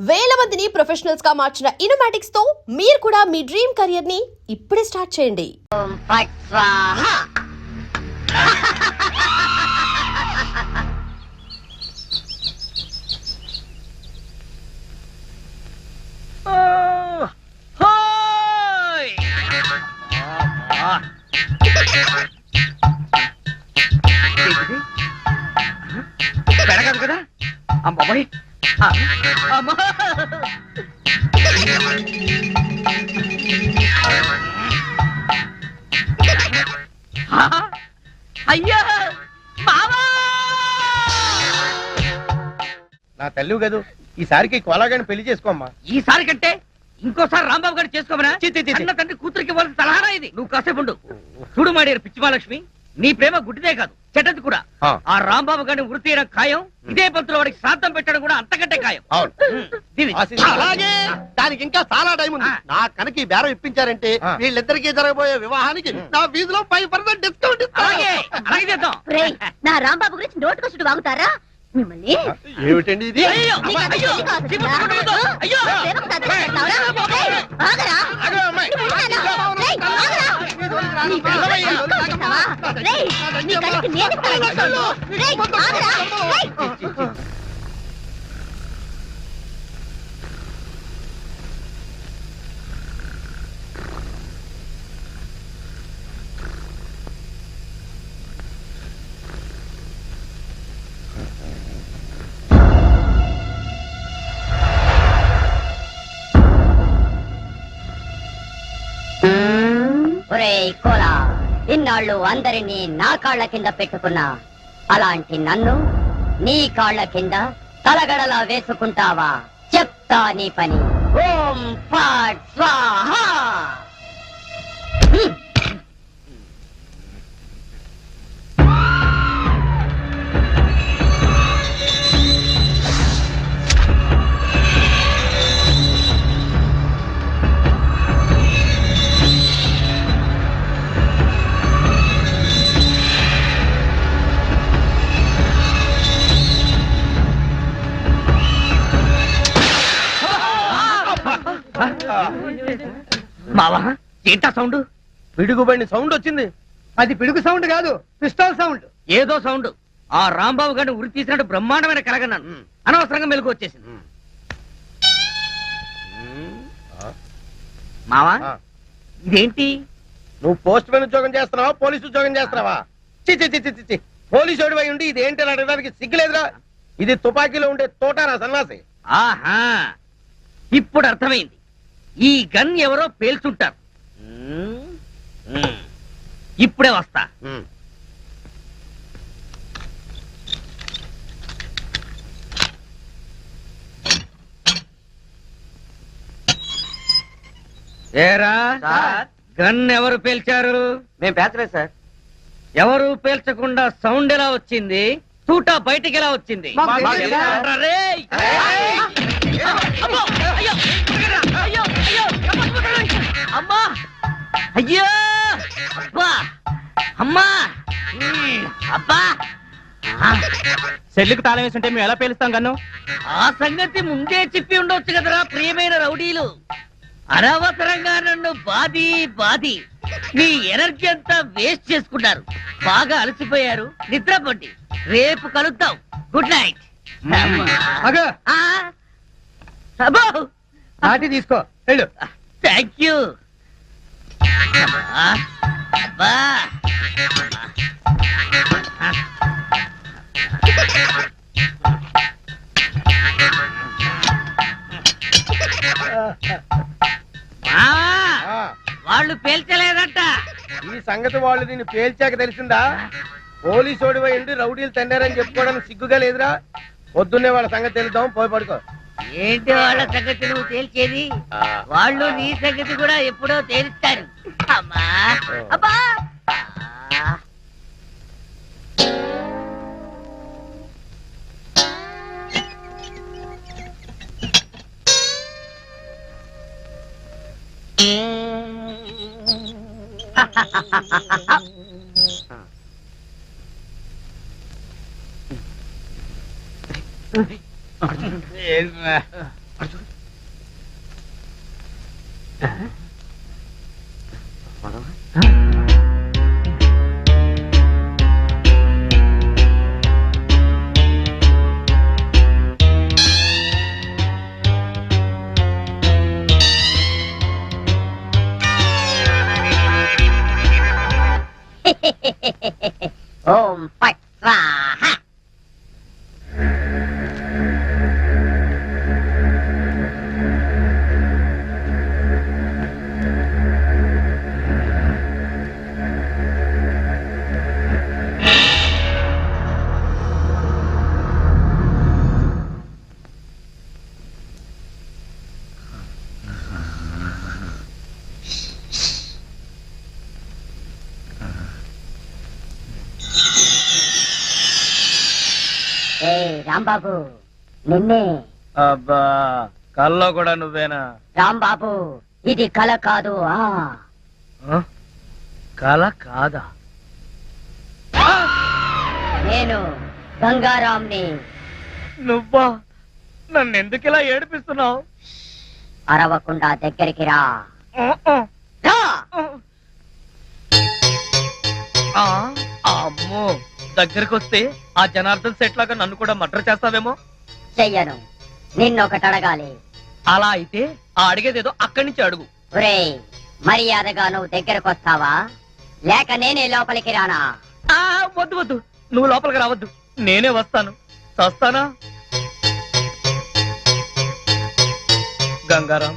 వేల మందిని ప్రొఫెషనల్స్ గా మార్చిన ఇనోమాటిక్స్ తో మీరు కూడా మీ డ్రీమ్ కెరియర్ ని ఇప్పుడే స్టార్ట్ చేయండి. పెడగదు కదా అమ్మాయి అయ్యా నా తల్లి కదూ ఈసారికి కోలాగాని పెళ్లి చేసుకోమ్మా. ఈసారి కంటే ఇంకోసారి రాంబాబు గారు చేసుకోమనా? అన్న తండ్రి కూతురికి ఇవ్వాల్సిన సలహానా ఇది? నువ్వు కాసేపు ఉండు. చూడు మాడేరు పిచ్చిమాలక్ష్మి, నీ ప్రేమ గుడ్డిదే కాదు చెడ్డది కూడా. ఆ రాంబాబు గారిని వృత్తి అయిన ఖాయం, ఇదే పంతులు వాడికి శ్రాద్ధం పెట్టడం కూడా అంతకంటే ఖాయం. అలాగే దానికి ఇంకా చాలా టైం ఉంది. నా కనుక ఈ బేరం ఇప్పించారంటే వీళ్ళిద్దరికి జరగబోయే వివాహానికి నా ఫీజులో 5% డిస్కౌంట్ చేద్దాం. నా రాంబాబు గురించి నోటుకొచ్చుడు వాగుతారా మిమ్మల్ని? ఏమిటండి ఇది? కోలా, ఇన్నాళ్ళు అందరినీ నా కాళ్ల కింద పెట్టుకున్నా, అలాంటి నన్ను నీ కాళ్ల కింద తలగడలా వేసుకుంటావా? చెప్తా నీ పని. ఓం ఫాట్ స్వాహా. మావా, ఏంటా సౌండ్? పిడుగుబడిన సౌండ్ వచ్చింది. అది పిడుగు సౌండ్ కాదు, పిస్టల్ సౌండ్. ఏదో సౌండ్. ఆ రాంబాబు గారిని ఉరి తీసినట్టు బ్రహ్మాండమైన కలగన్నాను. అనవసరంగా మెలకు వచ్చేసింది. మావా, ఇదేంటి? నువ్వు పోస్ట్ మ్యాన్ ఉద్యోగం చేస్తున్నావా, పోలీసు ఉద్యోగం చేస్తున్నావా? చి పోలీసు ఓడివై ఉండి ఇది ఏంటి అని అడగడానికి సిగ్గులేదురా? ఇది తుపాకీలో ఉండే తోటారా సన్నాసి. ఆహా, ఇప్పుడు అర్థమైంది. ఈ గన్ ఎవరో పేల్చుంటారు. ఇప్పుడే వస్తా. ఏరా, గన్ ఎవరు పేల్చారు? మేము పేర్చలేదు సార్. ఎవరు పేల్చకుండా సౌండ్ ఎలా వచ్చింది? తూటా బయటికి ఎలా వచ్చింది? రేయ్! అమ్మా, అయ్యో, అబ్బా, అమ్మా, అబ్బా. సెల్లుకి తాళం వేస్తుంటే మేము ఎలా పేలుస్తాం కన్ను? ఆ సంగతి ముందే చెప్పి ఉండొచ్చు కదరా ప్రియమైన రౌడీలు. అనవసరంగా నన్ను బాది మీ ఎనర్జీ అంతా వేస్ట్ చేసుకున్నారు. బాగా అలసిపోయారు, నిద్రపోండి. రేపు కలుద్దాం. Good night. నాటి తీసుకో వెళ్ళు. Thank you. అబ్బా, వాళ్ళు పేల్చలేదట. ఈ సంగతి వాళ్ళు నిన్ను పేల్చాక తెలిసిందా? పోలీసు ఓడివై ఉండి రౌడీలు తండారని చెప్పుకోవడానికి సిగ్గుగా లేదురా? పొద్దున్నే వాళ్ళ సంగతి తెలుద్దాం, పోయి పడుకో. ఏంటి వాళ్ళ సంగతి నువ్వు తేల్చేది? వాళ్ళు నీ సంగతి కూడా ఎప్పుడో తేలుస్తారు. అమ్మా, అబ్బా. ఓం ఫట్ స్వాహ. ఏ రాంబాబు, నిన్నే. అబ్బా కల్లో కూడా నువ్వేనా? రాంబాబు, ఇది కల కాదు. కల కాదా? నేను గంగారాంని. నువ్వా? నన్ను ఎందుకు ఇలా ఏడిపిస్తున్నావు? అరవకుండా దగ్గరికి రా. రా. అమ్మో, దగ్గరికి వస్తే ఆ జనార్దన్ సెట్ లాగా నన్ను కూడా మర్డర్ చేస్తావేమో. చెయ్యను. నిన్నొకటి అడగాలి. అలా అయితే ఆ అడిగేదేదో అక్కడి నుంచి అడుగు. ఒరేయ్, మర్యాదగా నువ్వు దగ్గరకు వస్తావా లేక నేనే లోపలికి రానా? వద్దు వద్దు, నువ్వు లోపలికి రావద్దు, నేనే వస్తాను. చస్తానా? గంగారాం,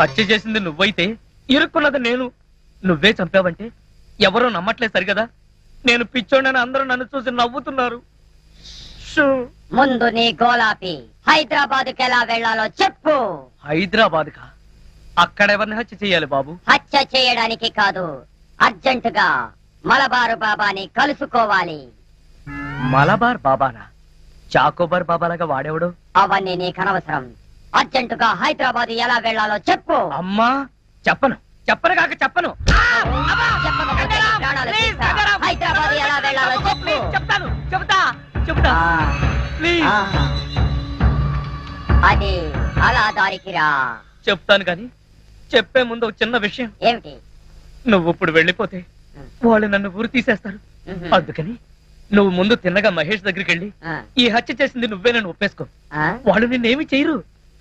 హత్య చేసింది నువ్వైతే ఇరుక్కున్నది నేను. నువ్వే చంపావంటే ఎవరో నమ్మట్లేదు సరిగదా. నేను పిచ్చోడని అందరూ నన్ను చూసి నవ్వుతున్నారు. ముందు నీ గోలాపి హైదరాబాద్కి ఎలా వెళ్లాలో చెప్పు. హైదరాబాద్ కా? అక్కడెవరిని హత్య చెయ్యాలి బాబు? హత్య చేయడానికి కాదు, అర్జెంటుగా మలబారు బాబాని కలుసుకోవాలి. మలబార్ బాబానా? చాకోబార్ బాబాలాగా వాడేవాడు? అవన్నీ నీకు అనవసరం. అర్జెంటుగా హైదరాబాద్ ఎలా వెళ్లాలో చెప్పు. అమ్మా, చెప్పను చెప్పను కాక చెప్పను. చెప్పకపోతే నీ ప్రాణాలు తీస్తా. హైదరాబాద్ ఎలా వెళ్లాలో చెప్పు. చెప్తాను, చెబుతా చెబుతా. ప్లీజ్ అది అలా దారికి రా. చెప్తాను కానీ చెప్పే ముందు ఒక చిన్న విషయం. ఏమిటి? నువ్వు ఇప్పుడు వెళ్ళిపోతే వాళ్ళు నన్ను ఊరు తీసేస్తారు. అందుకని నువ్వు ముందు తిన్నగా మహేష్ దగ్గరికి వెళ్ళి ఈ హత్య చేసింది నువ్వే నన్ను ఒప్పేసుకో. వాళ్ళు నిన్నేమి చేయరు.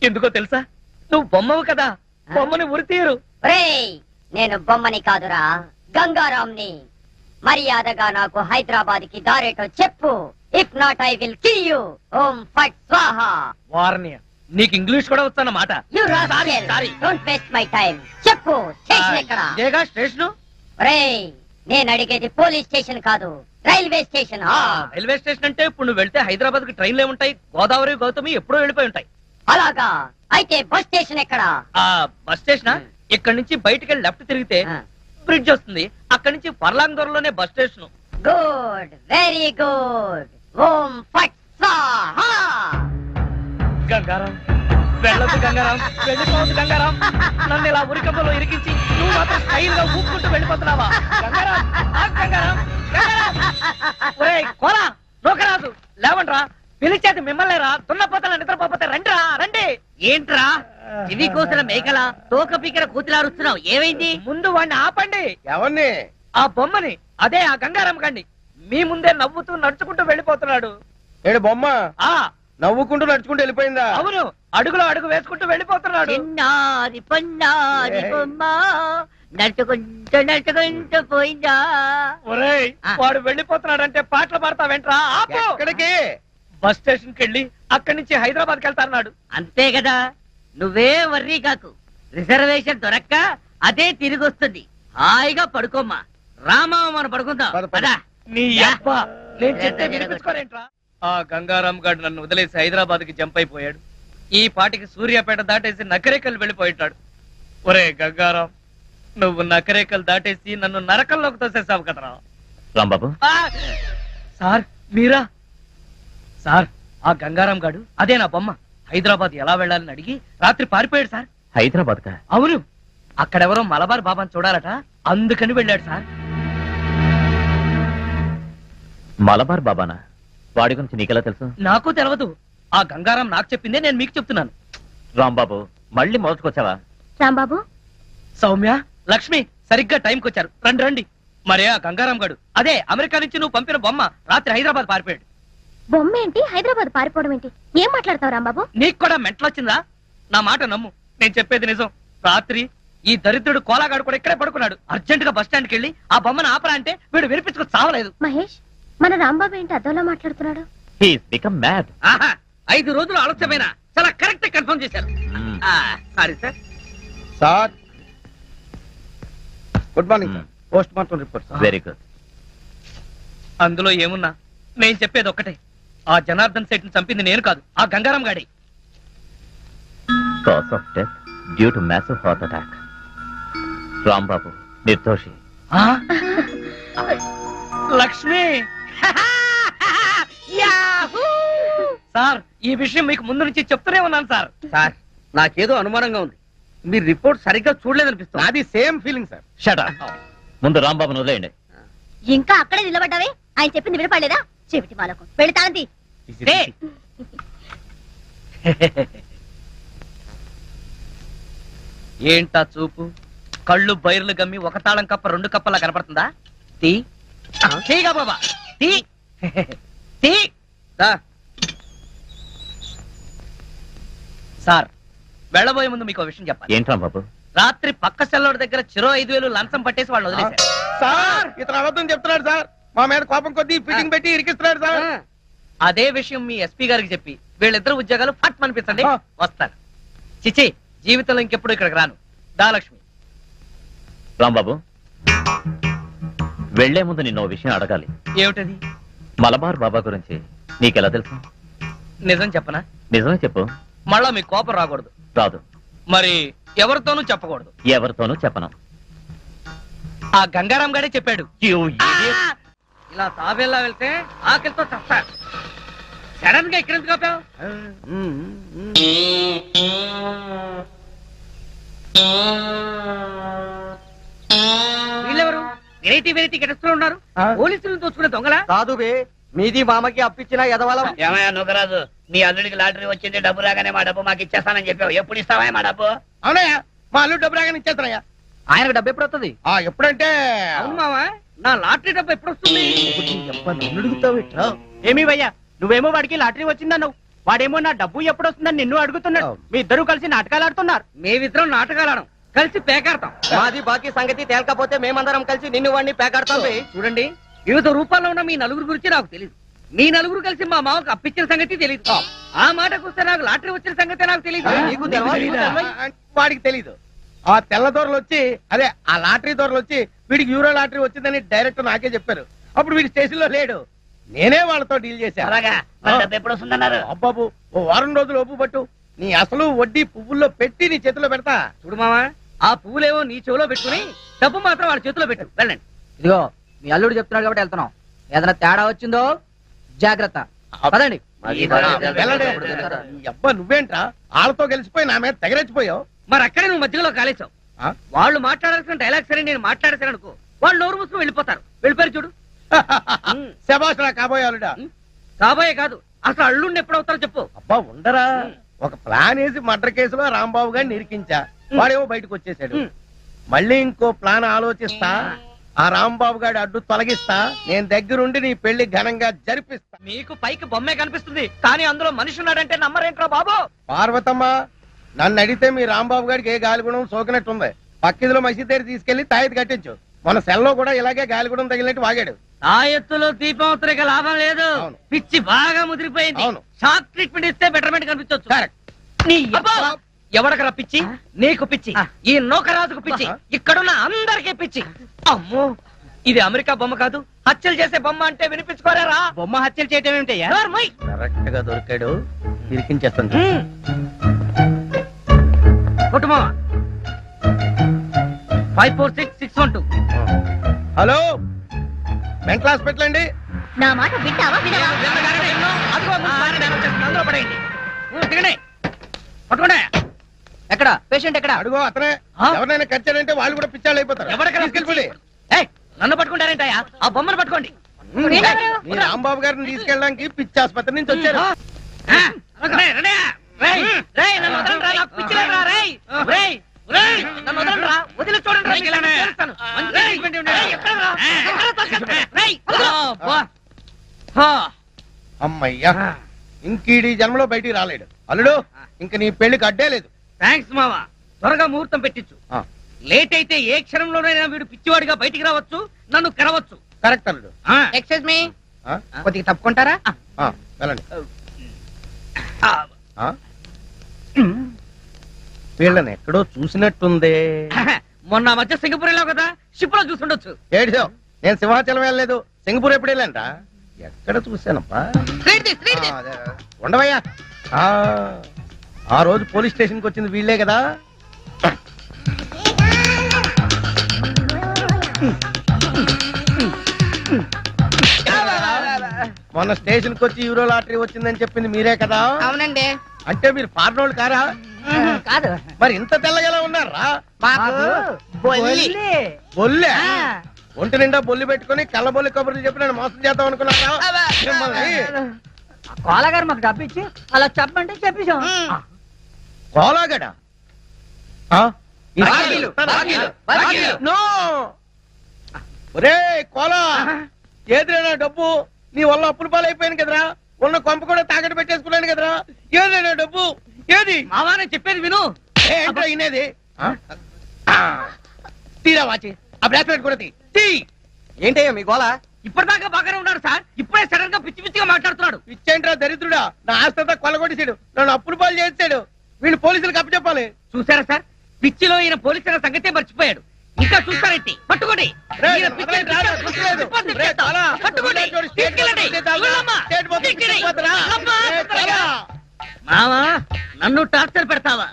ఎందుకో తెలుసా? నువ్వు బొమ్మవు కదా, బొమ్మని ఉరి తీయరు. నేను బొమ్మని కాదురా, గంగారాంని. మర్యాదగా నాకు హైదరాబాద్ కి దారేటో చెప్పు. If not I will kill you. ఓం ఫట్ స్వాహ. వార్నియ, నీకు ఇంగ్లీష్ కూడా వస్తానమాట. You rascal, don't waste my time. చెప్పు, స్టేషన్ ఎక్కడ? ఇదేగా స్టేషను. నేను అడిగేది పోలీస్ స్టేషన్ కాదు, రైల్వే స్టేషన్. రైల్వే స్టేషన్ అంటే ఇప్పుడు నువ్వు వెళ్తే హైదరాబాద్ కి ట్రైన్లు ఏముంటాయి? గోదావరి, గౌతమి ఎప్పుడో వెళ్ళిపోయి ఉంటాయి. అలాగా? అయితే బస్ స్టేషన్ ఎక్కడ? ఆ బస్ స్టేషన్ ఇక్కడ నుంచి బయటికి వెళ్ళి లెఫ్ట్ తిరిగితే బ్రిడ్జ్ వస్తుంది. అక్కడి నుంచి పర్లాంగ్ దూరంలోనే bus station. Good, very good. ఓం ఫట్ స్వాహ. గంగారాం, వెళ్ళొద్దు గంగారాం, వెళ్ళిపోవద్దు గంగారాం. నన్ను ఇలా ఉరికంపలో ఇరికించి నువ్వు మాత్రం స్టైల్ గా ఊపుకుంటూ వెళ్ళిపోతున్నావా? గంగారాం, ఆగు గంగారాం, గంగారాం. ఒరేయ్ కోలా, నూకరాజు, లేవండ్రా. పిలిచేది మిమ్మల్ని రా. దున్నపోతల నిద్రపోతే రండిరా, రండి. ఏంట్రా ఇవి కోసిన మేకల తోక పీకర కూతులారుస్తున్నావు? ఏమైంది? ముందు వాడిని ఆపండి. ఎవరిని? ఆ బొమ్మని, అదే ఆ గంగారాం కండి. మీ ముందే నవ్వుతూ నడుచుకుంటూ వెళ్ళిపోతున్నాడు. ఏడు బొమ్మ ఆ నవ్వుకుంటూ నడుచుకుంటూ వెళ్ళిపోయిందా? అవును, అడుగులో అడుగు వేసుకుంటూ వెళ్ళిపోతున్నాడు. చిన్నారి పొన్నారి బొమ్మ నడుచుకుంటూ నడుచుకుంటూ పోయిందా? ఒరేయ్, వాడు వెళ్ళిపోతున్నాడంటే పాటలు పాడతా వెంట్రా. ఆపు. ఎక్కడికి? బస్ స్టేషన్ కి వెళ్ళి అక్కడి నుంచి హైదరాబాద్ కి వెళ్తాన్నాడు. అంతే కదా, నువ్వే వర్రీ కాకు. రిజర్వేషన్ దొరక్క అదే తిరిగి వస్తుంది. హాయిగా పడుకోమ్మా. రామా, మనం పడుకుందాం. పద, పద. పదా. నీ యా. అబ్బా, నేను చెప్తే వినిపించుకోరేంట్రా? ఆ గంగారాం గారు నన్ను వదిలేసి హైదరాబాద్ కి జంప్ అయిపోయాడు. ఈ పాటికి సూర్యాపేట దాటేసి నకరేకల్ వెళ్ళిపోయిటాడు. ఒరే గంగారాం, నువ్వు నకరేకల్ దాటేసి నన్ను నరకంలోకి తోసేసావు కదరా. రాంబాబు, సార్ మీరా? సార్, ఆ గంగారాం గాడు అదే నా బొమ్మ. హైదరాబాద్ ఎలా వెళ్ళాలని అడిగి రాత్రి పారిపోయాడు సార్. హైదరాబాద్ కా? అవును, అక్కడెవరో మలబార్ బాబాని చూడాలట, అందుకని వెళ్ళాడు సార్. మలబార్ బాబానా? వాడి గురించి నీకెలా తెలుసు? నాకు తెలియదు. ఆ గంగారాం నాకు చెప్పిందే నేను మీకు చెప్తున్నాను. రాంబాబు మళ్ళీ మొదటికొచ్చావా? రాంబాబు, సౌమ్య, లక్ష్మి సరిగ్గా టైంకి వచ్చారు. రండి రండి. మరే ఆ గంగారాం గడు, అదే అమెరికా నుంచి నువ్వు పంపిన బొమ్మ రాత్రి హైదరాబాద్ పారిపోయాడు. బొమ్మ ఏంటి, హైదరాబాద్ పారిపోవడం ఏంటి? ఏం మాట్లాడతావు రాంబాబు? నీకు కూడా మెంటలొచ్చిందా? నా మాట నమ్ము, నేను చెప్పేది నిజం. రాత్రి ఈ దరిద్రుడు కోలాగాడు కూడా ఇక్కడే పడుకున్నాడు. అర్జెంట్ గా బస్ స్టాండ్కి వెళ్ళి ఆ బొమ్మను ఆపరా అంటే వీడు వినిపించుకు చావలేదు. మహేష్, మన రాంబాబు ఏంటి అద్దంలో మాట్లాడుతున్నాడు? He's become mad. ఆహా 5 రోజులు ఆలస్యమైన చాలా కరెక్ట్ కన్ఫర్మ్ చేశారు. Sorry sir. Sir good morning sir. Post mortem report. Very good. అందులో ఏమున్నా నేను చెప్పేది ఒక్కటే, ఆ జనార్దన్ సెట్ ని చంపింది నేను కాదు, ఆ గంగారాం గాడి. Cause of death due to massive heart attack. Rambabu నిర్దోషి. లక్ష్మి సార్, ఈ విషయం మీకు ముందు నుంచి చెప్తూనే ఉన్నాను సార్. సార్ నాకేదో అనుమానంగా ఉంది. మీరు రిపోర్ట్ సరిగ్గా చూడలేదనిపిస్తుంది. నాది same feeling sir. Shut up. ముందు రాంబాబును వదిలేయండి. ఇంకా అక్కడే నిలబడ్డావే? ఆయన చెప్పింది వినపడలేదా? చెవిటి మాలకు పెడతాంది. ఏంటా చూపు? కళ్ళు బైర్లు గమ్మి ఒక తాళం కప్ప 2 కప్పలా కనపడుతుందా? తీ తీగా బాబా, తీ తీ. సార్, వెళ్ళబోయే ముందు మీకు విషయం చెప్పాలి. ఏంటి రాంబాబు? రాత్రి పక్క సెల్లోడి దగ్గర చెరో 5,000 లంచం పట్టేసి వాళ్ళు వదిలేశారు. సార్ ఇతను అబద్ధం చెప్తున్నాడు సార్. మా మీద కోపం కొద్దీ ఫిట్టింగ్ పెట్టి ఇరికిస్తున్నాడు సార్. అదే విషయం మీ ఎస్పీ గారికి చెప్పి వీళ్ళిద్దరు ఉద్యోగాలు ఫట్ అనిపించండి. వస్తాను. చిచి, జీవితంలో ఇంకెప్పుడు ఇక్కడికి రాను. దాలక్ష్మి. రాంబాబు, వెళ్లే ముందు నిన్న ఓ విషయం అడగాలి. ఏమిటది? మలబార్ బాబా గురించి నీకెలా తెలుసు? నిజం చెప్పనా? నిజమే చెప్పు. మళ్ళా మీ కోపం రాకూడదు. రాదు. మరి ఎవరితోనూ చెప్పకూడదు. ఎవరితోనూ చెప్పను. ఆ గంగారాం గారే చెప్పాడు. ఇలా తాబేలా వెళ్తే ఆకలితో చస్తా. సడన్ గా ఇక్కడ ఎందుకు ఆపావు? వీళ్ళెవరు? వెరైటీ వెరైటీ గెటస్లో ఉన్నారు. పోలీసులను దోచుకునే దొంగలా? కాదు బే, మీది మామకి అప్పించిన ఎదవలం. ఏమయ్యా నుగరాజు, మీ అల్లుడికి లాటరీ వచ్చింది, డబ్బు రాగానే మా డబ్బు మాకు ఇచ్చేస్తానని చెప్పావు. ఎప్పుడు ఇస్తావా మా డబ్బు? అవునయ్యా, మా అల్లుడు డబ్బు రాగానే ఇచ్చేస్తానయ్యా. ఆయనకు డబ్బు ఎప్పుడు వస్తుంది? ఎప్పుడంటే అవును మావా, నా లాటరీ డబ్బు ఎప్పుడు వస్తుంది? ఏమి భయ్యా, నువ్వేమో వాడికి లాటరీ వచ్చిందన్నావు, వాడేమో నా డబ్బు ఎప్పుడు వస్తుందని నిన్ను అడుగుతున్నాడు. మీ ఇద్దరు కలిసి నాటకాలు ఆడుతున్నారు. మేమిద్దరం నాటకాలాడం, కలిసి పేకాడతాం. మాది బాకీ సంగతి తేలకపోతే మేమందరం కలిసి నిన్ను వాడిని పేకాడతాం బే. చూడండి, వివిధ రూపాల్లో ఉన్న మీ నలుగురు గురించి నాకు తెలియదు. మీ నలుగురు కలిసి మా మామకు అప్పించిన సంగతి తెలియదు. ఆ మాటకు వస్తే నాకు లాటరీ వచ్చిన సంగతి నాకు తెలియదు. నీకు తెలవదా? వాడికి తెలీదు. ఆ తెల్ల దొరలు వచ్చి, అదే ఆ లాటరీ దొరలు వచ్చి వీడికి యూరో లాటరీ వచ్చిందని డైరెక్ట్ నాకే చెప్పారు. అప్పుడు వీడి స్టేషన్ లో లేడు, నేనే వాళ్ళతో డీల్ చేశాను. అలాగా, మరి డబ్బు ఎప్పుడు వస్తుందన్నారు? అబ్బాబు, ఓ వారం రోజులు ఒప్పు పట్టు, నీ అసలు వడ్డీ పువ్వుల్లో పెట్టి నీ చేతిలో పెడతా. చూడు మావా, ఆ పువ్వులేవో నీ చెవిలో పెట్టుకుని డబ్బు మాత్రం వాళ్ళ చేతిలో పెట్టు. వెళ్ళండి. ఇదిగో మీ అల్లుడు చెప్తున్నాడు కాబట్టి వెళ్తున్నాం. ఏదైనా తేడా వచ్చిందో జాగ్రత్త. పదండి. వెళ్ళండి. ఈ అబ్బా నువ్వేంట్రా వాళ్ళతో గెలిచిపోయి నా మీద తెగరెచ్చిపోయావు. మరి అక్కడే నువ్వు మధ్యలో కాలేసావు. వాళ్ళు మాట్లాడాల్సిన డైలాగ్ సరే నేను మాట్లాడేసాను అనుకో, వాళ్ళు నోరు మూసుకుని వెళ్ళిపోతారు. వెళ్ళిపోయారు చూడు. శభాష్ రా కాబోయే అల్లుడా. కాబోయే కాదు, అసలు అల్లుడిని ఎప్పుడవుతారో చెప్పు. అబ్బా ఉండరా, ఒక ప్లాన్ వేసి మర్డర్ కేసులో రాంబాబు గారిని నిరికించా, వాడేమో బయటకు వచ్చేసాడు. మళ్ళీ ఇంకో ప్లాన్ ఆలోచిస్తా, ఆ రాంబాబు గారి అడ్డు తొలగిస్తా, నేను దగ్గరుండి నీ పెళ్లి ఘనంగా జరిపిస్తా. మీకు పైకి బొమ్మే కనిపిస్తుంది, కానీ అందులో మనిషి ఉన్నాడంటే నమ్మరేంట్రా బాబు? పార్వతమ్మ, నన్ను అడిగితే మీ రాంబాబు గారికి ఏ గాలిగుణం సోకినట్టుంది. పక్కిదిలో మసీదు దగ్గర తీసుకెళ్లి తాయెత్తు కట్టించు. మన సెల్లో కూడా ఇలాగే గాలిగుణం తగిలినట్టు వాగాడు. ఆ ఎత్తులో దీపం ఉత్తరిక లాభం లేదు. అవును. పిచ్చి బాగా ముదిరిపోయింది. అవును. షాక్ ట్రీట్మెంట్ ఇస్తే బెటర్మెంట్ కనిపించవచ్చు. కరెక్ట్. నీ అబ్బా! ఎవడకరా పిచ్చి? నీకు పిచ్చి, ఈ నౌకరాజుకు పిచ్చి, ఇక్కడున్న అందరికీ పిచ్చి. అమ్మో, ఇది అమెరికా బొమ్మ కాదు, హత్యలు చేసే బొమ్మ అంటే వినిపించుకోరేరా? బొమ్మ హత్యలు చేయటం ఏమిటయ్యా? కరెక్ట్ గా దొరికాడు, ఇరికించేస్తాను. కుటుంబం 546612. హలో, మెంటల్ హాస్పిటల్ అండి. నా మాట వింటావా వినవా? అందులో పడేయండి. దిగండి. పట్టుకోండి. ఎక్కడ పేషెంట్ ఎక్కడ? అడుగో అతనే. ఎవరినైనా కచ్చారంటే వాళ్ళు కూడా పిచ్చాళ్ళు అయిపోతారు. ఎవరికైనా తీసుకెళ్ళిపోండి. ఏయ్, నన్ను పట్టుకుంటారేంటయ్యా? ఆ బొమ్మను పట్టుకోండి. మీ రాంబాబు గారిని తీసుకెళ్ళడానికి పిచ్చి ఆసుపత్రి నుంచి వచ్చారు. రండి, రండి. రేయ్, రేయ్, నన్ను వదలండిరా, నాకు పిచ్చి లేదురా, రేయ్. రేయ్, రేయ్, నన్ను వదలండిరా, వదిలి చూడండి రా, మీకు నేను చేస్తాను. మంచి ట్రీట్మెంట్ ఇవ్వండి. రేయ్, ఎక్కడరా? ఎక్కడ తోసేస్తా? రేయ్, వదలు. అబ్బా. హా. అమ్మయ్యా ఇంకీడి జన్మలో బయటికి రాలేడు. అల్లుడు ఇంక నీ పెళ్లికి అడ్డే లేదు. థ్యాంక్స్ మావా, త్వరగా ముహూర్తం పెట్టించు. ఆ, లేట్ అయితే ఏ క్షణంలోనైనా వీడు పిచ్చివాడిగా బయటికి రావచ్చు, నన్ను కరవచ్చు. కరెక్ట్ అల్లుడు. ఆ, ఎక్స్క్యూజ్ మీ ఆ, కొద్దిగా తప్పుకుంటారా? ఆ, వెళ్ళండి. ఆ, ఆ? వీళ్ళని ఎక్కడో చూసినట్టుందే. మొన్న మధ్య సింగపూర్ వెళ్ళావు కదా, షిప్ లో చూసుండొచ్చు. ఏడిదో నేను సింహాచలం వెళ్ళలేదు, సింగపూర్ ఎప్పుడు వెళ్ళానంట. ఎక్కడ చూశానప్పా? ఆ, అదే. ఉండవయ్యా. ఆ రోజు పోలీస్ స్టేషన్ కి వచ్చింది వీళ్ళే కదా. మొన్న స్టేషన్ కి వచ్చి యూరో లాటరీ వచ్చిందని చెప్పింది మీరే కదా. అవునండి. అంటే మీరు ఫారినోళ్ళు కారా? కాదు, మరి ఇంత తెల్లగలా ఉన్నారా? మాకు బొల్లి. బొల్లే ఒంటి నిండా బొల్లి పెట్టుకుని కళ్ళబొల్లి కబుర్లు చెప్పి నేను మోసం చేద్దాం అనుకున్నారా? మిమ్మల్ని కోలగారు మాకు డబ్బు ఇచ్చి అలా చెప్పంటే చెప్పేశాం. కోలాగడ బాకీలు, బాకీలు, బాకీలు. నో ఒరే కోలా, ఏదిరైనా డబ్బు నీ వల్ల అప్పుల పాలైపోయాను కదరా. ఉన్న కొంప కూడా తాకట్టు పెట్టేసుకున్నాను కదరా. ఏదైనా డబ్బు ఏది? మావా నేను చెప్పేది విను. ఏంటో ఇనేది? తీరా వాచి ఆ బ్రాస్లెట్ కూడా తీ. ఏంటయ్యా మీ గోళ? ఇప్పటిదాకా బాగానే ఉన్నాడు సార్, ఇప్పుడే సడన్ గా పిచ్చి పిచ్చిగా మాట్లాడుతున్నాడు. ఇచ్చేంట్రా దరిద్రుడా, నా ఆస్తంతా కొల్లగొట్టేసాడు, నన్ను అప్పుల పాలు చేసాడు. వీళ్ళు పోలీసులకు అప్పచెప్పాలి. చూసారా సార్, పిచ్చిలో ఈయన పోలీసుల సంగతే మర్చిపోయాడు. ఇంకా చూస్తారేంటి? పట్టుకోండి. రేయ్, ఈయన పిచ్చి వదలండి, రాజా, పిచ్చిగా గుర్తులేదు. రిపోర్ట్ రేయ్, తెప్పిస్తాం. చాలా. పట్టుకోండి. స్టేట్ తీసుకెళ్ళండి. పోతుంది, వెళ్ళమ్మా. స్టేట్ పోతుంది, తీసుకెళ్ళి. పోతుందిరా. అమ్మా, రేయ్, తొందరగా. చాలా. మావా నన్ను టార్చర్ పెడతావా?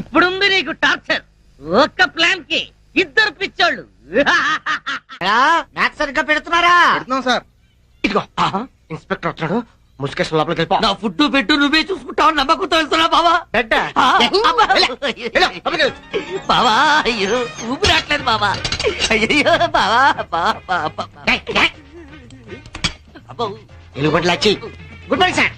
ఇప్పుడుంది నీకు టార్చర్. ఒక్క ప్లాన్ కి ఇద్దరు పిచ్చోళ్ళు. మ్యాథ్స్ సరిగ్గా పెడుతున్నారా? పెడుతున్నాం సార్. ఇదిగో ఇన్స్పెక్టర్ వచ్చాడు, ముసుకేసిన లోపలికి వెళ్ళిపో. నా ఫుడ్ పెట్టు, నువ్వే చూసుకుంటావు. నమ్మకంతో వెళ్తున్నా బావా. బెడ్ బావా అయ్యో ఊపిరి రావట్లేదు బావా. అయ్యో బావా. ఎలుగుబంటి లచ్చి. Good morning sir.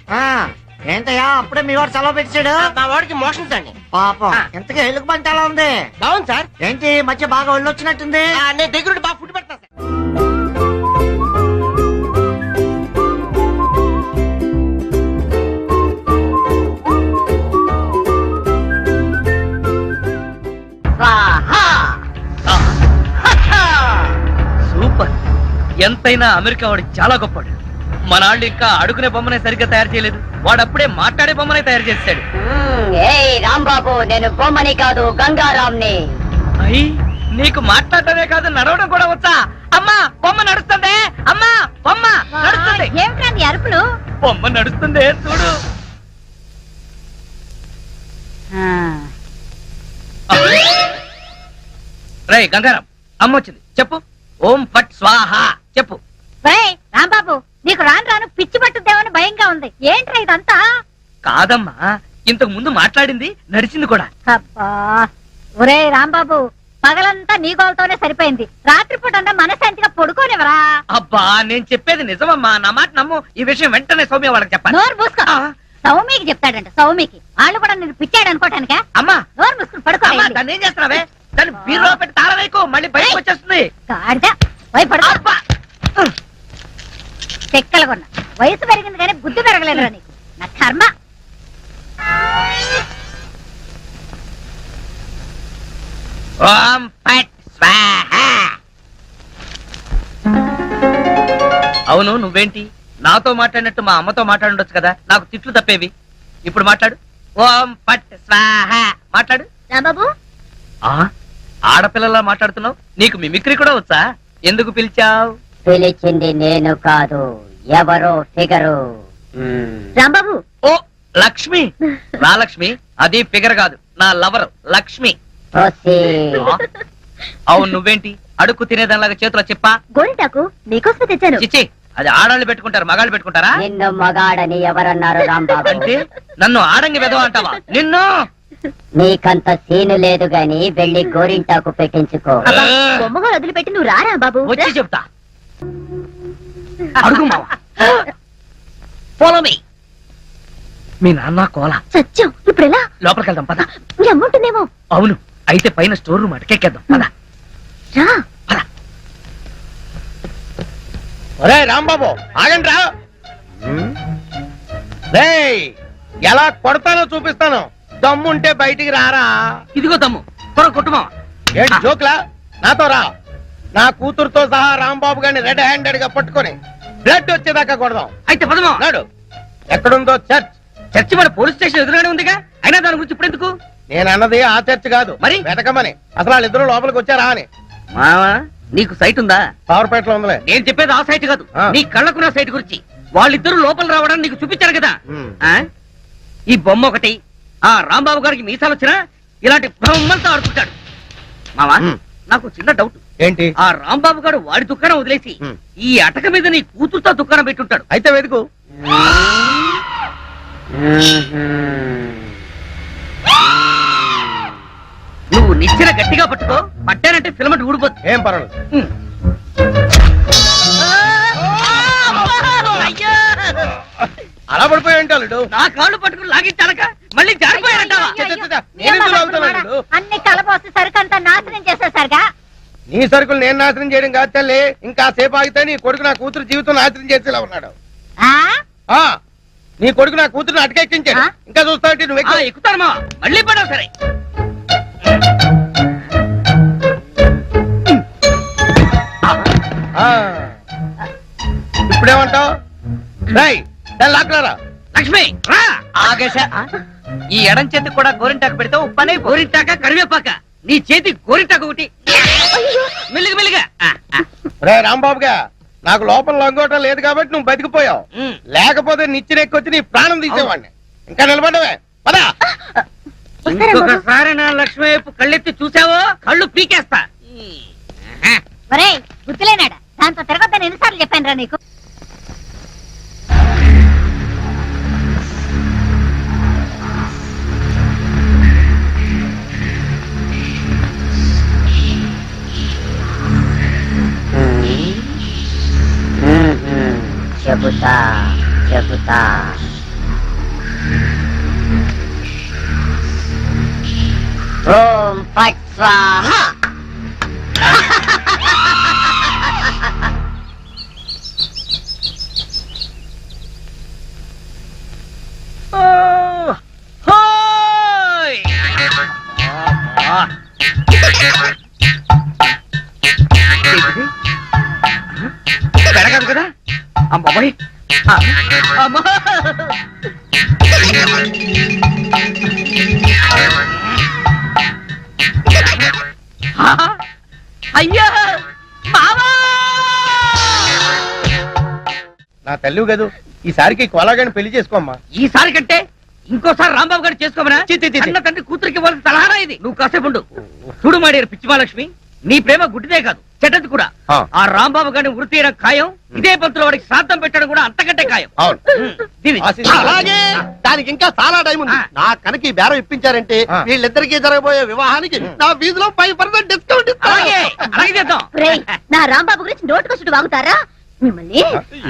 ఏంటయ్యా అప్పుడే మీ వాడు సెలవు పెట్టాడు? మా వాడికి మోషన్స్ అండి. పాపం ఎంతకీ ఎలుగు పంట ఎలా ఉంది? బాగుంది సార్. ఏంటి ఈ మధ్య బాగా వెళ్ళొచ్చినట్టుంది? నేను దగ్గరుండి బాగా ఫుడ్ పెడతా సార్. సూపర్. ఎంతైనా అమెరికా వాడు చాలా గొప్పవాడు. మన వాళ్ళు ఇంకా అడుగునే బొమ్మనే సరిగ్గా తయారు చేయలేదు, వాడు అప్పుడే మాట్లాడే బొమ్మనే తయారు చేశాడు. ఏయ్ రాంబాబు, నేను బొమ్మని కాదు గంగారాంని. అయ్యి నీకు మాట్లాడటమే కాదు నడవడం కూడా వచ్చా? అమ్మా బొమ్మ నడుస్తుంది. అమ్మా బొమ్మ నడుస్తుంది. ఏమిటండి అరుపులు? బొమ్మ నడుస్తుంది చూడు. రే గంగారాం, అమ్మ వచ్చింది చెప్పు. ఓం ఫట్ స్వాహ చెప్పు. ఒరేయ్ రాంబాబు, నీకు రాను రాను పిచ్చి పట్టుద్దేమని భయంగా ఉంది. ఏంట్రా ఇదంతా? కాదమ్మా, ఇంతకు ముందు మాట్లాడింది నడిచింది కూడా. అబ్బా ఒరేయ్ రాంబాబు, పగలంతా నీ గోలతోనే సరిపోయింది. రాత్రిపూట అంతా మనశాంతిగా పడుకోనివరా? అబ్బా నేను చెప్పేది నిజమమ్మా, నా మాట నమ్ము. ఈ విషయం వెంటనే సౌమ్య వాళ్ళకి చెప్పాలి. నోరు మూసుకో. సౌమికి చెప్తాడంట. సౌమికి వాళ్ళు కూడా నేను పిచ్చాడు అనుకోటానికా? అమ్మా నోరు మూసుకుని పడుకో. అమ్మా దాన్ని ఏం చేస్తున్నావే? దాన్ని బీరులో పెట్టి తాళవేకు, మళ్ళీ బయటకు వచ్చేస్తుంది. గాడిద పోయి పడుకో. అబ్బా! చెక్కలుగొన్న వయసు పెరిగింది కానీ బుద్ధి పెరగలేదురా నీకు. నా కర్మ. ఓం ఫట్ స్వాహ. అవును నువ్వేంటి నాతో మాట్లాడినట్టు మా అమ్మతో మాట్లాడుండొచ్చు కదా, నాకు తిట్లు తప్పేవి. ఇప్పుడు మాట్లాడు. ఓం ఫట్ స్వాహ మాట్లాడు. రాంబాబు, ఆ ఆడపిల్లలా మాట్లాడుతున్నావు, నీకు మిమిక్రీ కూడా వచ్చా? ఎందుకు పిలిచావు? పిలిచింది నేను కాదు, ఎవరో ఫిగరు. రాంబాబు, ఓ లక్ష్మి. నా లక్ష్మి, అది ఫిగర్ కాదు, నా లవర్ లక్ష్మి. అవును నువ్వేంటి అడుక్కు తినేదానిలాగా చేతిలో చెప్పా? గోరింటాకు నీకోసం తెచ్చాను. చిచ్చి, అది ఆడాళ్ళు పెట్టుకుంటారు, మగాళ్ళు పెట్టుకుంటారా? నిన్ను మగాడని ఎవరన్నారు రాంబాబు? అంటే నన్ను ఆడంగి వెదవ అంటావా? నిన్ను నీకంత సీను లేదు గాని వెళ్ళి గోరింటాకు పెట్టించుకో. అబ్బా, బొమ్మగా వదిలిపెట్టి నువ్వు రారా బాబు. వచ్చి చెప్తా. అడుగు మావా. Follow me. మీ నాన్న కోల సత్యం ఇప్పుడు ఎలా లోపలికి వెళ్దాం పద. మీ అమ్మ ఉంటుందేమో. అవును, అయితే పైన స్టోర్ రూమ్ అటకెక్కేద్దాం పద. రా. ఒరే రాంబాబు ఆగండి రా. రేయ్, ఎలా కొడతానో చూపిస్తాను. దమ్ముంటే బయటికి రారా. ఇదిగో తమ్ము త్వర కొట్టుమా. ఏంటి జోక్లా? నాతో రా. నా కూతురుతో సహా రాంబాబు గారిని రెడ్ హ్యాండెడ్ గా పట్టుకొని బ్లడ్ వచ్చేదాకా కొడదాం. అయితే పదమా. నాడు ఎక్కడుందో చర్చ్. చర్చి మన పోలీస్ స్టేషన్ ఎదురుగానే ఉందిగా, అయినా దాని గురించి ఇప్పుడు ఎందుకు? నేను అన్నది ఆ చర్చ్ కాదు, మరి? వెతకమని. అసలు వాళ్ళిద్దరూ లోపలికి వచ్చారా అని. మావా నీకు సైట్ ఉందా? పవర్పేటలో ఉందిలే. నేను చెప్పేది ఆ సైట్ కాదు, ఆ. నీ కళ్ళకున్న సైట్ గురించి. వాళ్ళిద్దరూ లోపల రావడానికి నీకు చూపించారు కదా. ఉమ్. ఆ? ఈ బొమ్మ ఒకటి, ఆ రాంబాబు గారికి మీసాలు వచ్చినా ఇలాంటి బొమ్మలతో ఆడుకుంటాడు. మావా ఉమ్. నాకు చిన్న డౌట్. ఏంటి? ఆ రాంబాబు గారు వాడి దుకాణం వదిలేసి ఉమ్. ఈ అటక మీద నీ కూతురుతో దుకాణం పెట్టుంటాడు. అయితే వెతుకు. నువ్వు నిచ్చెన గట్టిగా పట్టుకో, పట్టానంటే ఫిలమెంట్ ఊడిపోతుంది. ఏం పర్వాలేదు. అయ్యో! అలా పడిపోయి ఉంటాడు. నా కాళ్ళు పట్టుకుని లాగించాలక మళ్ళీ జారిపోయారంటావా? నేనెందుకు లాగుతాను? అన్ని కలపోసి సరుకంతా నాశనం చేసేసరిగా. నీ సరుకులు నేను నాశనం చేయడం కాదు తల్లి. ఇంకా సేపు ఆగితే నీ కొడుకు నా కూతురు జీవితం నాశనం చేసేలా ఉన్నాడు. ఆ నీ కొడుకు నా కూతురుని అటకెక్కించాడు. ఇంకా చూస్తావు నువ్వు ఎక్కువ. ఎక్కుతాను మా మళ్ళీ పడవు. సరే ఇప్పుడేమంటావు? లాక్కరా. లక్ష్మి రా. ఆగేశా. ఈ ఎడం చేతికి కూడా గోరింటాకు పెడితే ఉప్పనే గోరింటాక కరివేపాక, నీ చేతి గోరింటాక ఒకటి. మెల్లిగా మెల్లిగా. రే రాంబాబుగా, నాకు లోపల లంగోటం లేదు కాబట్టి నువ్వు బతికిపోయావు. లేకపోతే నిచ్చినెక్కొచ్చి నీ ప్రాణం తీసేవాడిని. ఇంకా నిలబడవే పదా. ఇంకొకసారి నా లక్ష్మి వైపు కళ్ళెత్తి చూసావో కళ్ళు పీకేస్తా. ఒరే గుర్తులేనాడా, దాంతో తిరగొద్దని ఎన్నిసార్లు చెప్పాను రా నీకు. చెబుతా చెబుతా. ఓం ఫట్ స్వాహ. పెరగదు కదా అమ్మాయి. అమ్మా అయ్యా మావా. నా తల్లి కదూ, ఈసారికి కోలాగాని పెళ్లి చేసుకోమ్మా. ఈసారి కంటే ఇంకోసారి రాంబాబు గారు చేసుకోమనా? చి, చి, చి, చి. అన్న తండ్రి కూతురికి ఇవ్వాల్సిన సలహానా ఇది? నువ్వు కాసేపు ఉండు. చూడు మాడియారు పిచ్చిమాలక్ష్మి, నీ ప్రేమ గుడ్డిదే కాదు చెడ్డది కూడా. ఆ. ఆ రాంబాబు గారిని వృత్తి తీయడం ఖాయం. ఇదే పంతులు వాడికి శ్రాద్ధం పెట్టడం కూడా అంతకంటే ఖాయం. అవును. దీని అలాగే దానికి ఇంకా చాలా టైం ఉంది. నా కనుక ఈ బేరం ఇప్పించారంటే వీళ్ళిద్దరికి జరగబోయే వివాహానికి నా ఫీజులో 5% డిస్కౌంట్ అలాగే అలాగే చేద్దాం. ఒరేయ్, నా రాంబాబు గురించి నోటుకొచ్చుడు వాగుతారా మిమ్మల్ని?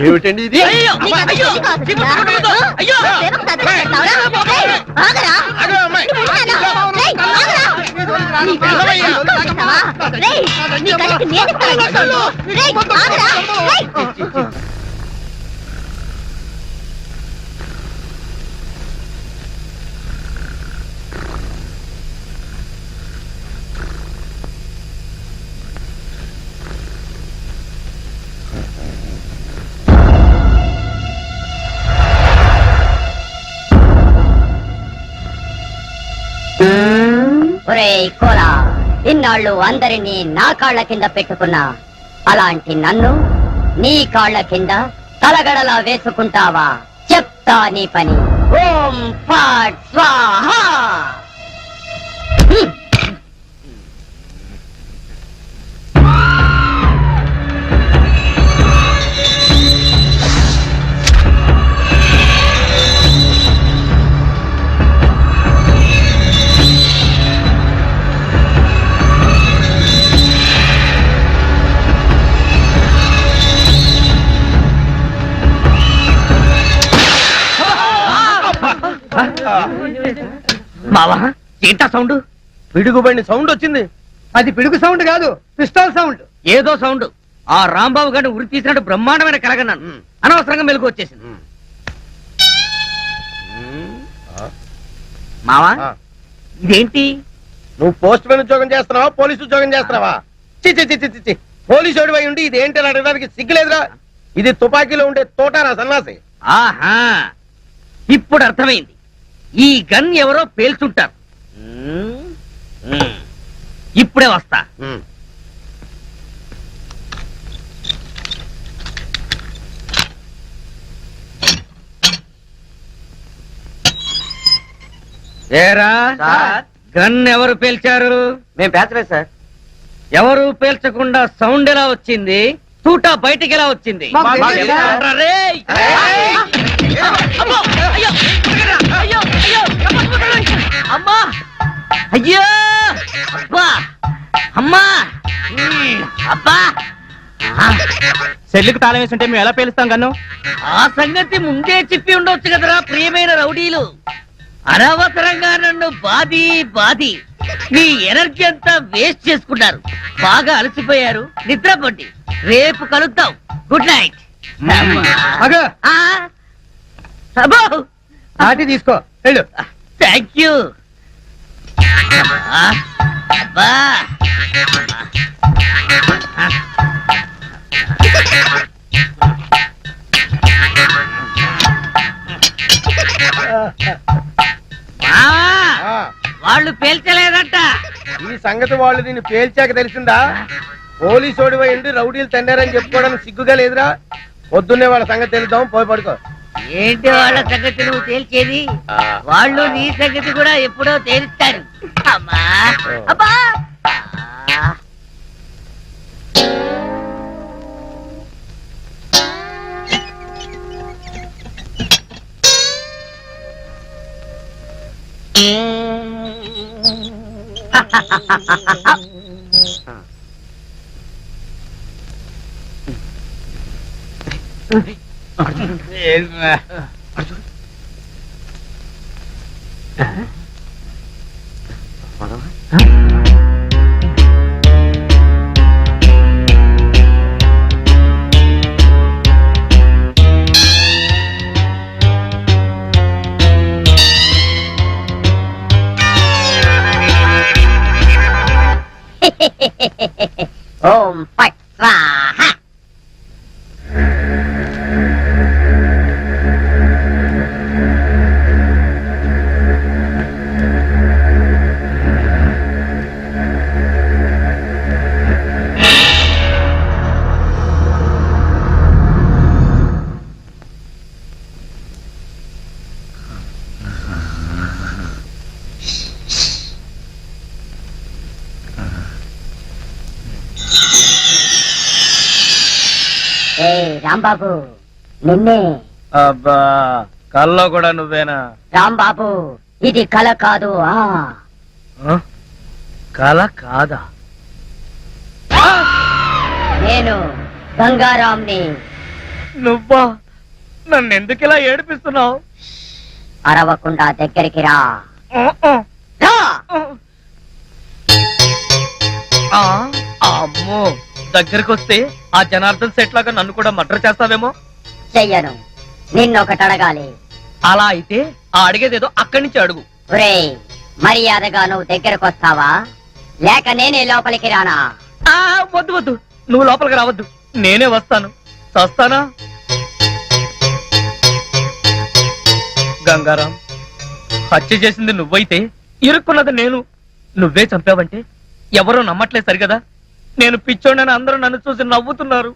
ఏమిటండి ఇది? అయ్యో, నీకు అది అయ్యో, తెలిసి కాదు చిమ్మ కదా? కొట్టుకోవద్దు. అయ్యో. ప్రేమకు సర్దులు పెడతావురా? ఏయ్, ఆగరా? అగో అమ్మాయి. నువ్వు ఉన్నానా? ఏయ్, ఆగరా? నీ కళ్ళకి డిస్కౌంట్ ఇస్తావా? రేయ్, నీ కళ్ళకి నేను ఇస్తాను డిస్కౌంట్. రేయ్, ఆగరా? రేయ్. ఒరేయ్ కోలా, ఇన్నాళ్ళు అందరినీ నా కాళ్ళ కింద పెట్టుకున్నా, అలాంటి నన్ను నీ కాళ్ళ కింద తలగడలా వేసుకుంటావా? చెప్తా నీ పని. ఓం ఫట్ స్వాహ. బావా ఏంటా సౌండ్? పిడుగుబడిన సౌండ్ వచ్చింది. అది పిడుగు సౌండ్ కాదు, పిస్టల్ సౌండ్. ఏదో సౌండ్. ఆ రాంబాబు గారిని ఉరి తీసినట్టు బ్రహ్మాండమైన కలగన్నాను. అనవసరంగా మెలకు వచ్చేసింది. మావా ఆ, ఇదేంటి? నువ్వు పోస్ట్ మ్యాన్ ఉద్యోగం చేస్తున్నావా, పోలీసు ఉద్యోగం చేస్తున్నావా? చి పోలీసు ఓడివై ఉండి ఇది ఏంటి అని అడగడానికి సిగ్గులేదురా? ఇది తుపాకీలో ఉండే తోటారా సన్నాసి. ఆహా, ఇప్పుడు అర్థమైంది. ఈ గన్ ఎవరో పేల్చుంటారు. ఇప్పుడే వస్తా. ఏరా గన్ ఎవరు పేల్చారు? మేము పేర్చలేదు సార్. ఎవరు పేల్చకుండా సౌండ్ ఎలా వచ్చింది? తూటా బయటికి ఎలా వచ్చింది? మాకు తెలియదు సార్. ఎవరా రేయ్? అమ్మో! అయ్యో! అయ్యో! అయ్యో! అమ్మా! అయ్యో! అబ్బా! అమ్మా! అబ్బా! సెల్లుకి తాళం వేసి ఉంటే మేము ఎలా పేలుస్తాం గన్ను? ఆ సంగతి ముందే చెప్పి ఉండొచ్చు కదరా ప్రియమైన రౌడీలు. అనవసరంగా నన్ను బాది మీ ఎనర్జీ అంతా వేస్ట్ చేసుకున్నారు. బాగా అలసిపోయారు, నిద్రపోండి. రేపు కలుద్దాం. Good night. అగో నాటి తీసుకో వెళ్ళు. Thank you. అబ్బా ఆ, వాళ్ళు పేల్చలేదంట. ఈ సంగతి వాళ్ళు దీన్ని పేల్చాక తెలిసిందా? పోలీసు ఓడివై ఉండి రౌడీలు తండారని చెప్పుకోవడానికి సిగ్గుగా లేదురా? పొద్దున్నే వాళ్ళ సంగతి తెలుద్దాం, పోయి పడుకో. ఏంటి వాళ్ళ సంగతి నువ్వు తేల్చేది? వాళ్ళు నీ సంగతి కూడా ఎప్పుడో తేలుస్తారు. అమ్మా అబ్బా. ఓం ఫట్ స్వాహా. ఏ రాంబాబు, నిన్నే. అబ్బా, కల్లో కూడా నువ్వేనా? రాంబాబు, ఇది కల కాదు. కల కాదా? నేను గంగారాంని. నువ్వా? నన్ను ఎందుకు ఇలా ఏడిపిస్తున్నావు? అరవకుండా దగ్గరికి రా. రా. అమ్మో, దగ్గరికి వస్తే ఆ జనార్దన్ సెట్ లాగా నన్ను కూడా మర్డర్ చేస్తావేమో. చెయ్యను. నిన్నొకటి అడగాలి. అలా అయితే ఆ అడిగేదేదో అక్కడి నుంచి అడుగు. ఒరేయ్, మర్యాదగా నువ్వు దగ్గరకు వస్తావా, లేక నేనే లోపలికి రానా? వద్దు వద్దు, నువ్వు లోపలికి రావద్దు, నేనే వస్తాను. చస్తానా? గంగారాం, హత్య చేసింది నువ్వైతే ఇరుక్కున్నది నేను. నువ్వే చంపావంటే ఎవరూ నమ్మట్లేదు సరిగదా? నేను పిచ్చోడని అందరూ నన్ను చూసి నవ్వుతున్నారు.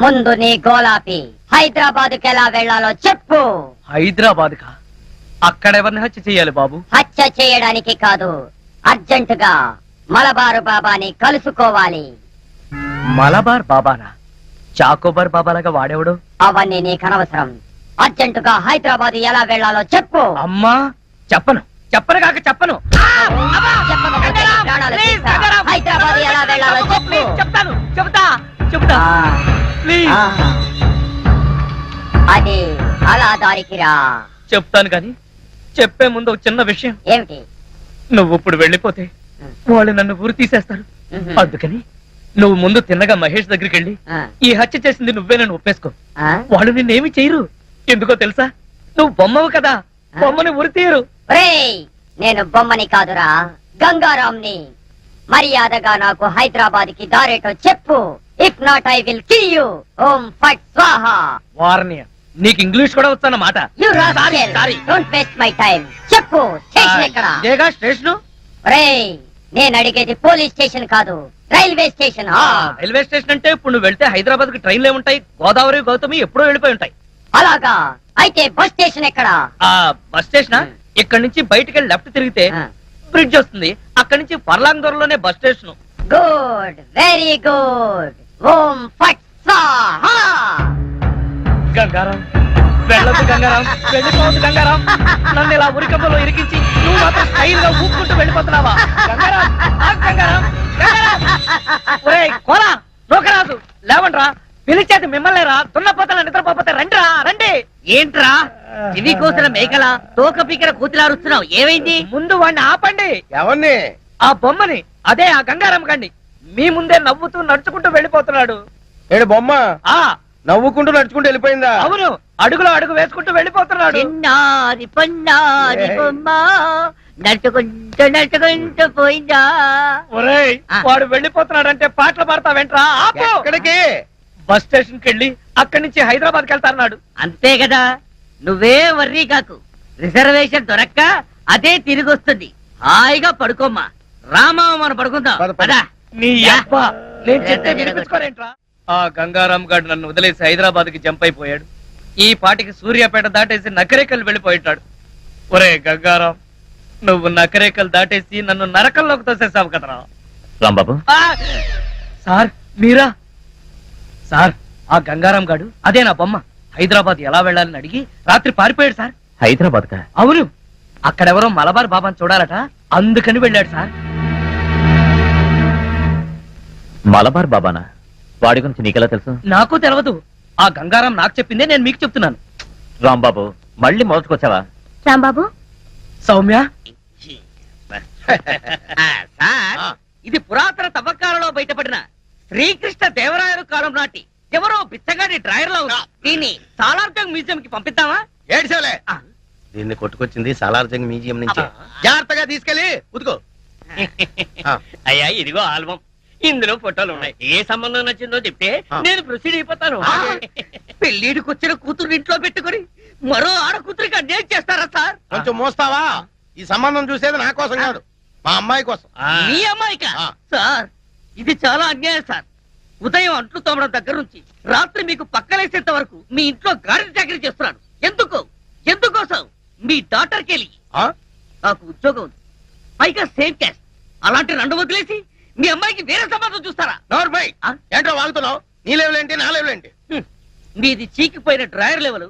ముందు నీ గోలాపి హైదరాబాద్కి ఎలా వెళ్లాలో చెప్పు. హైదరాబాద్ కా? అక్కడెవరిని హత్య చెయ్యాలి బాబు? హత్య చేయడానికి కాదు, అర్జెంటుగా మలబారు బాబాని కలుసుకోవాలి. మలబార్ బాబానా? చాకోబార్ బాబాలాగా వాడేవాడు? అవన్నీ నీకు అనవసరం. అర్జెంటుగా హైదరాబాద్ ఎలా వెళ్లాలో చెప్పు. అమ్మా, చెప్పను కాక చెప్పను. చెప్పకపోతే నీ ప్రాణాలు తీస్తా. హైదరాబాద్ ఎలా వెళ్లాలో చెప్పు. చెప్తా. ఆ. అది అలా దారికి రా. చెప్తాను గాని చెప్పే ముందు ఒక చిన్న విషయం. ఏమిటి? నువ్వు ఇప్పుడు వెళ్ళిపోతే వాళ్ళు నన్ను ఊరు తీసేస్తారు. అందుకని నువ్వు ముందు తిన్నగా మహేష్ దగ్గరికి వెళ్ళి ఈ హత్య చేసింది నువ్వేనని ఒప్పేసుకో. వాళ్ళు నిన్నేమి చేయరు. ఎందుకో తెలుసా? నువ్వు బొమ్మవు కదా, బొమ్మని ఉరి తీయరు. నేను బొమ్మని కాదురా, గంగారాంని. మర్యాదగా నాకు హైదరాబాద్ కి దారేటో చెప్పు. If not I will kill you. ఓం ఫట్ స్వాహా. వార్నియ, నీకు ఇంగ్లీష్ కూడా వచ్చానమాట. You rascal, don't waste my time. చెప్పు, స్టేషన్ ఎక్కడ? ఇదేగా స్టేషన్. నేను అడిగేది పోలీస్ స్టేషన్ కాదు, రైల్వే స్టేషన్. రైల్వే స్టేషన్ అంటే ఇప్పుడు నువ్వు వెళ్తే హైదరాబాద్ కి ట్రైన్లు ఏముంటాయి? గోదావరి, గౌతమి ఎప్పుడో వెళ్ళిపోయి ఉంటాయి. అలాగా? అయితే బస్ స్టేషన్ ఎక్కడ? ఆ బస్ స్టేషన్ ఇక్కడ నుంచి బయటికి వెళ్ళి లెఫ్ట్ తిరిగితే బ్రిడ్జ్ వస్తుంది. అక్కడి నుంచి పర్లాంగ్ దూరంలోనే bus station. Good, very good. ఓం ఫట్ స్వాహా. గంగారాం, వెళ్ళొద్దు గంగారాం, వెళ్ళిపోవద్దు గంగారాం. నన్ను ఇలా ఉరికంపలో ఇరికించి నువ్వు మాత్రం స్టైల్ గా ఊపుకుంటూ వెళ్ళిపోతున్నావా? గంగారాం, ఆగు గంగారాం, గంగారాం. ఒరేయ్ కోలా, నోకరాజు, లేవండ్రా. పిలిచేది మిమ్మల్నేరా. దున్నపోతల నిద్రపోతే రండిరా, రండి. ఏంట్రా ఇవి కోసిన మేకల తోక పీకర కూతులారుస్తున్నావు? ఏమైంది? ముందు వాడిని ఆపండి. ఎవరిని? ఆ బొమ్మని, అదే ఆ గంగారాం కండి. మీ ముందే నవ్వుతూ నడుచుకుంటూ వెళ్ళిపోతున్నాడు. ఏడు బొమ్మ ఆ నవ్వుకుంటూ నడుచుకుంటూ వెళ్ళిపోయిందా? అవును, అడుగులో అడుగు వేసుకుంటూ వెళ్ళిపోతున్నాడు. చిన్నారి పొన్నారి బొమ్మ నడుచుకుంటూ నడుచుకుంటూ పోయిందా? ఒరేయ్, వాడు వెళ్ళిపోతున్నాడంటే పాటలు పాడతా వెంట్రా. ఆపు. ఎక్కడికి? బస్ స్టేషన్ కి వెళ్ళి అక్కడి నుంచి హైదరాబాద్ కి వెళ్తాన్నాడు. అంతే కదా, నువ్వే వర్రీ కాకు. రిజర్వేషన్ దొరక్క అదే తిరిగి వస్తుంది. హాయిగా పడుకోమ్మా. రామావ మనం పడుకుందాం. పద, పద. పద. నీ అబ్బా, నేను చెప్తే వినిపించుకోరేంట్రా? ఆ గంగారాం గారు నన్ను వదిలేసి హైదరాబాద్ కి జంప్ అయిపోయాడు. ఈ పాటికి సూర్యాపేట దాటేసి నకరేకల్ వెళ్ళిపోయింటాడు. ఒరే గంగారాం, నువ్వు నకరేకల్ దాటేసి నన్ను నరకంలోకి తోసేసావు కదరా. రాంబాబు, సార్ మీరా? సార్, ఆ గంగారాం గాడు అదే నా బొమ్మ. హైదరాబాద్ ఎలా వెళ్ళాలని అడిగి రాత్రి పారిపోయాడు సార్. హైదరాబాద్ కా? అవును, అక్కడెవరో మలబార్ బాబాని చూడాలట, అందుకని వెళ్ళాడు సార్. మలబార్ బాబానా? వాడి గురించి నీకెలా తెలుసు? నాకు తెలియదు. ఆ గంగారాం నాకు చెప్పిందే నేను మీకు చెప్తున్నాను. రాంబాబు, మళ్ళీ మొదటికొచ్చావా? రాంబాబు, సౌమ్య, సార్, ఇది పురాతన తవ్వకాలలో బయటపడిన శ్రీకృష్ణ దేవరాయలు కాలం నాటి ఎవరో బిచ్చగాడి డ్రాయర్ లో ఉంది. దీన్ని సాలార్జంగ్ మ్యూజియం కి పంపిద్దామా? ఏడ్చాలే. దీన్ని కొట్టుకొచ్చింది సాలార్జంగ్ మ్యూజియం నుంచి. జాగ్రత్తగా తీసుకెళ్ళి ఉతుకో. అయ్యా, ఇదిగో ఆల్బమ్. ఇందులో ఫోటోలు ఉన్నాయి. ఏ సంబంధం నచ్చిందో చెప్తే నేను ప్రొసీడ్ అయిపోతాను. పెళ్లిడికి వచ్చిన కూతురు ఇంట్లో పెట్టుకుని మరో ఆడ కూతురికి అన్యాయం చేస్తారా సార్? కొంచెం మోస్తావా? ఈ సంబంధం చూసేది నా కోసం కాదు, మా అమ్మాయి కోసం. మీ అమ్మాయిక? సార్, ఇది చాలా అన్యాయం సార్. ఉదయం అంట్లు తోమడం దగ్గర నుంచి రాత్రి మీకు పక్కలేసేంత వరకు మీ ఇంట్లో గాడి చాకరీ చేస్తున్నాడు. ఎందుకోసం? మీ డాక్టర్ కెళ్ళి నాకు ఉద్యోగం ఉంది, పైగా సేమ్ క్యాస్ట్. అలాంటి రెండు వదిలేసి మీ అమ్మాయికి వేరే సంబంధం చూస్తారా? నోర్మై, ఏంటో వాగుతున్నావు? నీ లెవెల్ ఏంటి, నా లెవెల్ ఏంటి? మీది చీకిపోయిన డ్రాయర్ లెవెల్,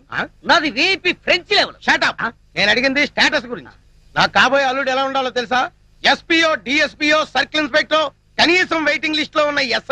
నాది వీపీ ఫ్రెంచ్ లెవెల్. షటప్. నేను అడిగింది స్టేటస్ గురించి. నాకు కాబోయే అల్లుడు ఎలా ఉండాలో తెలుసా? ఎస్పీఓ, డిఎస్పీఓ, సర్కిల్ ఇన్స్పెక్టర్, కనీసం వెయిటింగ్ లిస్ట్ లో ఉన్న ఎస్ఐ